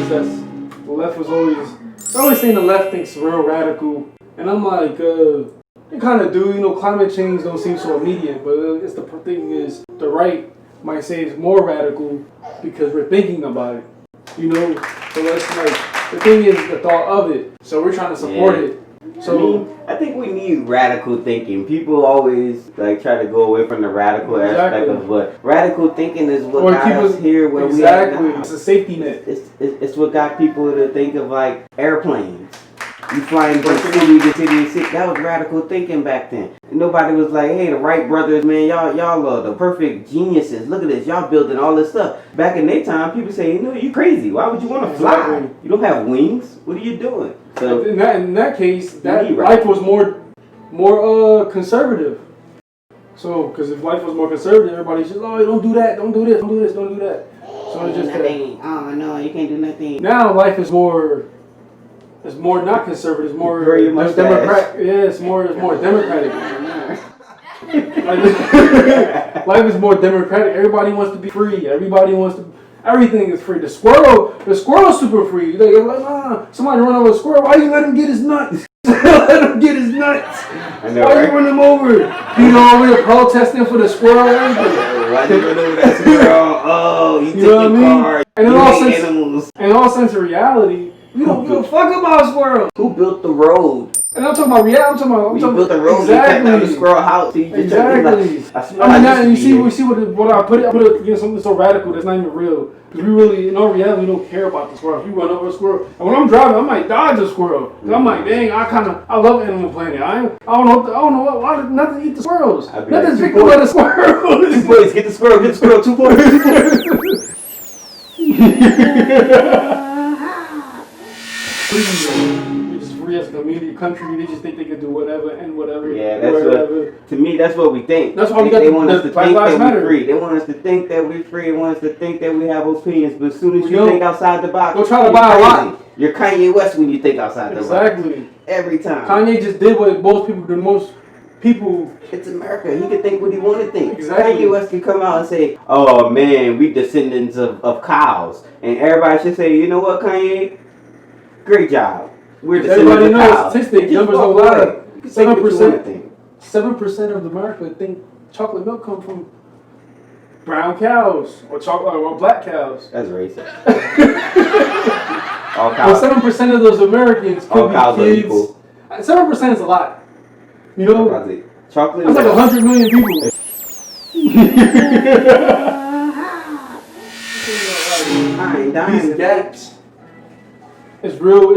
The left was always, they're always saying the left thinks real radical, and I'm like, they kind of do, climate change don't seem so immediate, but it's the thing is, the right might say it's more radical because we're thinking about it, so that's like, the thing is the thought of it, so we're trying to support it. So I think we need radical thinking. People always try to go away from the radical aspect of what radical thinking is. What got us here where we are now. It's a safety net. It's what got people to think of like airplanes. You flying from city to city to city. That was radical thinking back then. And nobody was like, hey, the Wright brothers, man, y'all are the perfect geniuses. Look at this, y'all building all this stuff. Back in their time, people say, you crazy. Why would you want to fly? You don't have wings. What are you doing? So in that case, that life was more conservative. So, because if life was more conservative, everybody says, oh, don't do that, don't do this, don't do this, don't do that. So it's just nothing. Oh no, you can't do nothing. Now life is more. It's more not conservative. It's more democratic. Yeah, it's more democratic. Life is more democratic. Everybody wants to be free. Everything is free. The squirrel's super free. They're like, somebody run over a squirrel. Why you let him get his nuts? Let him get his nuts. Why you run him over? Over there protesting for the squirrel. Why you run over that squirrel? Oh, you took your car. And in all sense of reality, you don't give a fuck about squirrels. Who built the road? And I'm talking about reality. You built the road. Exactly. You cut down the squirrel house. Exactly. You see what I put it something so radical that's not even real. Because we really, in all reality, we don't care about the squirrel. If you run over a squirrel, and when I'm driving, I might dodge a squirrel. Cause I'm like, dang, I love Animal Planet. I don't know why did nothing eat the squirrels. Nothing's victim of the squirrels. 2 points, get the squirrel, 2 points. We're just free as a community, country. They just think they can do whatever and whatever. Yeah, to me, that's what we think. That's why they want us to think that we're free. They want us to think that we're free. They want us to think that we have opinions. But as soon as you think outside the box, go try to buy a lot. You're Kanye West when you think outside the box. Exactly. Every time. Kanye just did what most people. It's America. He can think what he want to think. Exactly. Kanye West can come out and say, "Oh man, we descendants of cows," and everybody should say, "You know what, Kanye? Great job. We're descendants of cows." Statistics, numbers don't lie. 7% of America think chocolate milk comes from brown cows or chocolate or black cows. That's racist. All cows. Well, 7% of those Americans could be kids. 7% is a lot. Chocolate. That's like 100 million people. I ain't dying. These gaps. It's real,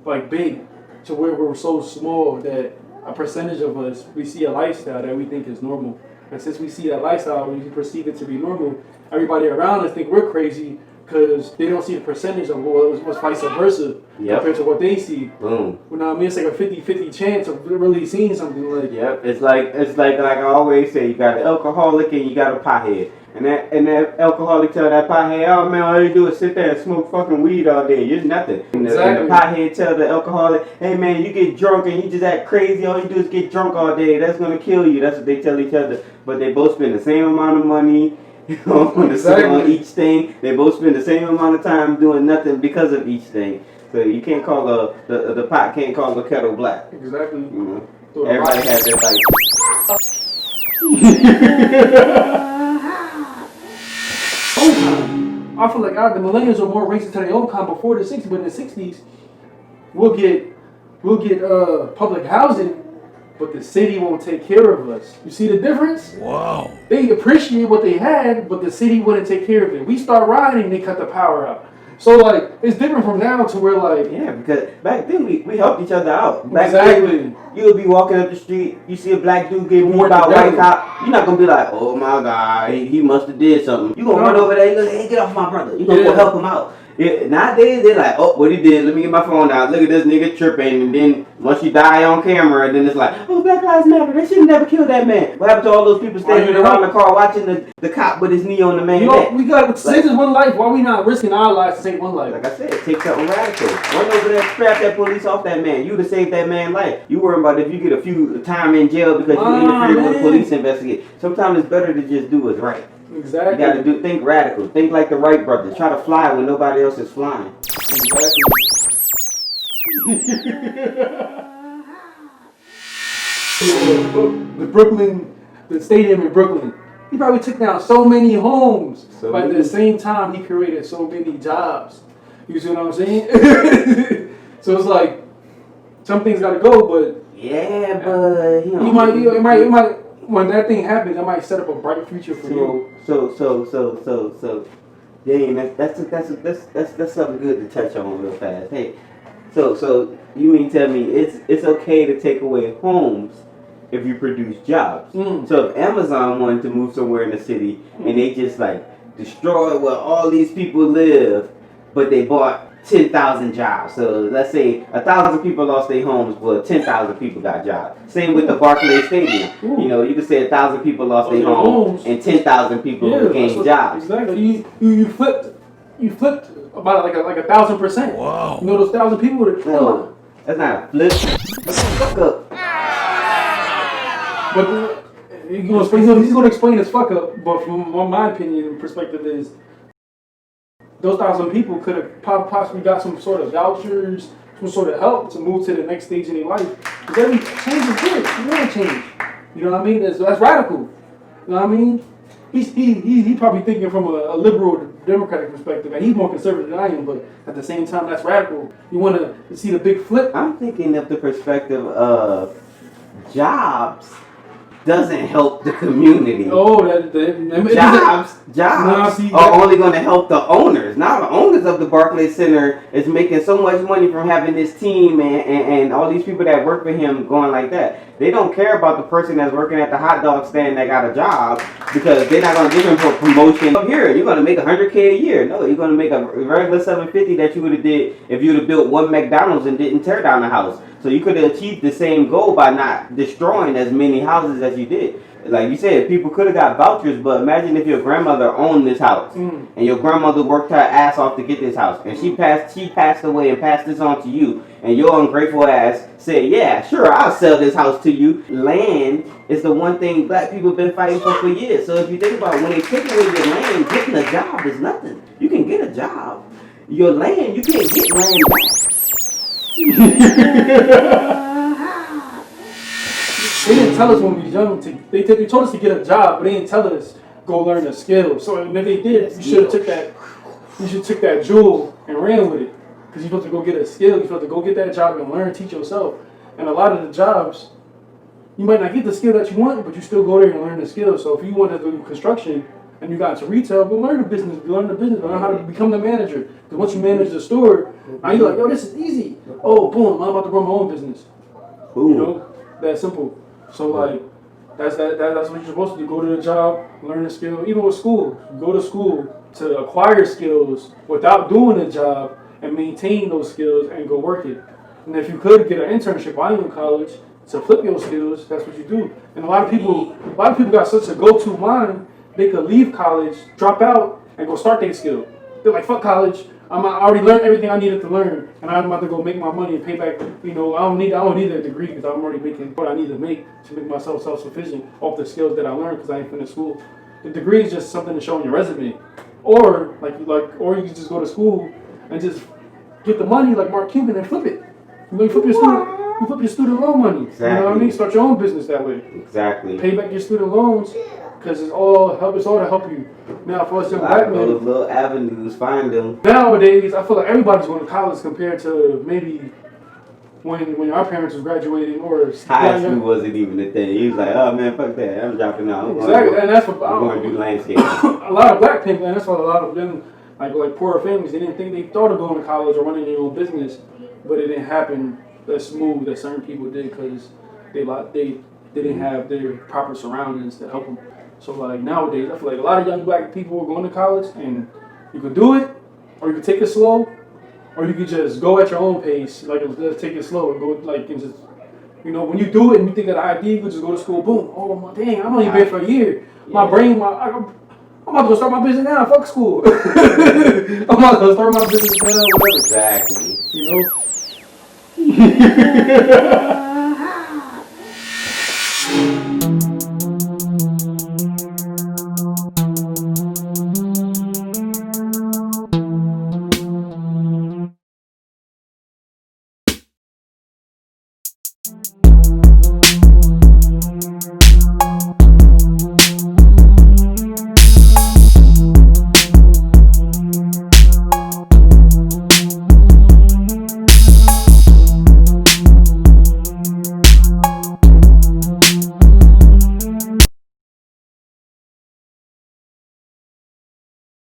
like big, to where we're so small that a percentage of us, we see a lifestyle that we think is normal. And since we see that lifestyle, we perceive it to be normal, everybody around us think we're crazy because they don't see the percentage of what's vice versa compared to what they see. Boom. Well, it's like a 50-50 chance of really seeing something like. Yep. It's like I always say, you got an alcoholic and you got a pothead. And that alcoholic tell that pothead, oh man, all you do is sit there and smoke fucking weed all day. You're nothing. And the pothead tell the alcoholic, hey man, you get drunk and you just act crazy. All you do is get drunk all day. That's gonna kill you. That's what they tell each other. But they both spend the same amount of money. On each thing. They both spend the same amount of time doing nothing because of each thing. So you can't call the pot can't call the kettle black. Exactly. Everybody has their like. I feel like the millennials are more racist to their own kind before the 60s, but in the 60s, we'll get public housing, but the city won't take care of us. You see the difference? Wow. They appreciate what they had, but the city wouldn't take care of it. We start rioting, they cut the power out. So like it's different from now to where like because back then we helped each other out. Back exactly. Then, you would be walking up the street, you see a black dude get beat by a white cop. You're not gonna be like, oh my god, he must have did something. You gonna run over there, you gonna hey, get off my brother. You gonna go help him out. Nowadays they're like, oh, what he did? Let me get my phone out. Look at this nigga tripping, and then once you die on camera, then it's like, oh, Black Lives Matter. They should have never killed that man. What happened to all those people standing around the car watching the cop with his knee on the man's neck? We got to save this one life. Why are we not risking our lives to save one life? Like I said, take something radical. Run over there, strap that police off that man. You would have saved that man's life. You worry about if you get a few time in jail because you interfered with a police investigation. Sometimes it's better to just do what's right. Exactly. You got to think radical. Think like the Wright brothers. Try to fly when nobody else is flying. Exactly. the stadium in Brooklyn. He probably took down so many homes, but at the same time, he created so many jobs. You see what I'm saying? So it's like some things got to go, but yeah, but it might. When that thing happens, it might set up a bright future for you. So, dang, that's something good to touch on real fast. Hey, so you mean tell me it's okay to take away homes if you produce jobs? So if Amazon wanted to move somewhere in the city and they just like destroy where all these people live, but they bought 10,000 jobs. So let's say 1,000 people lost their homes, but 10,000 people got jobs. Same with the Barclays Stadium. You know, you could say 1,000 people lost their homes and 10,000 people gained jobs. Exactly. You flipped about like 1,000%. Wow. You know those 1,000 people would have killed. That's not a flip. That's a fuck up. But he's going to explain his fuck up. But from my opinion and perspective is, those 1,000 people could have possibly got some sort of vouchers, some sort of help to move to the next stage in their life. Because every change is good. You want to change. You know what I mean? That's radical. You know what I mean? He's probably thinking from a liberal democratic perspective, and he's more conservative than I am. But at the same time, that's radical. You want to see the big flip? I'm thinking of the perspective of jobs doesn't help the community. Oh, jobs are only going to help the owners. Now the owners of the Barclays Center is making so much money from having this team and all these people that work for him going like that. They don't care about the person that's working at the hot dog stand that got a job, because they're not going to give him a promotion. Here, you're going to make $100K a year. No, you're going to make a regular $750 that you would have did if you would have built one McDonald's and didn't tear down the house. So you could have achieved the same goal by not destroying as many houses as you did. Like you said, people could have got vouchers, but imagine if your grandmother owned this house and your grandmother worked her ass off to get this house, and she passed away and passed this on to you, and your ungrateful ass said, yeah, sure, I'll sell this house to you. Land is the one thing black people have been fighting for years. So if you think about it, when they take away your land, getting a job is nothing. You can get a job. Your land, you can't get land back. They didn't tell us when we were young. They told us to get a job, but they didn't tell us go learn a skill. So if they did, you should have took that. You should took that jewel and ran with it, because you're supposed to go get a skill. You're supposed to go get that job and learn, teach yourself. And a lot of the jobs, you might not get the skill that you want, but you still go there and learn the skill. So if you want to do construction and you got into retail, go learn the business. Learn how to become the manager. Because once you manage the store, now you're like, yo, this is easy. Oh, boom, I'm about to run my own business. Ooh. You know, that simple. So like, that's what you're supposed to do. Go to the job, learn the skill. Even with school, go to school to acquire skills without doing a job and maintain those skills and go work it. And if you could get an internship while you're in college to flip your skills, that's what you do. And a lot of people got such a go-to mind, they could leave college, drop out, and go start their skill. They're like, fuck college. I already learned everything I needed to learn, and I'm about to go make my money and pay back. You know, I don't need a degree, because I'm already making what I need to make myself self-sufficient off the skills that I learned, because I ain't finished school. The degree is just something to show on your resume, or or you can just go to school and just get the money like Mark Cuban and flip it. You know, you flip your student loan money. Exactly. You know what I mean? Start your own business that way. Exactly. Pay back your student loans, because it's all to help you. Now, for us young black men, those little avenues, find them. Nowadays, I feel like everybody's going to college compared to maybe when our parents was graduating, or high school wasn't even a thing. He was like, oh man, fuck that, I'm dropping out. Exactly, and that's what I'm going to do landscaping. A lot of black people, and that's why a lot of them, like poorer families, they thought of going to college or running their own business, but it didn't happen as smooth as certain people did, because they didn't have their proper surroundings to help them. So like nowadays, I feel like a lot of young black people are going to college, and you could do it, or you can take it slow, or you can just go at your own pace. Like, let's take it slow and go, like, and just, you know, when you do it and you think of the idea, you can just go to school, boom. Oh, my, dang, I'm only been for a year. My brain, I'm about to go start my business now. Fuck school. I'm about to go start my business now. Whatever. Exactly. You know?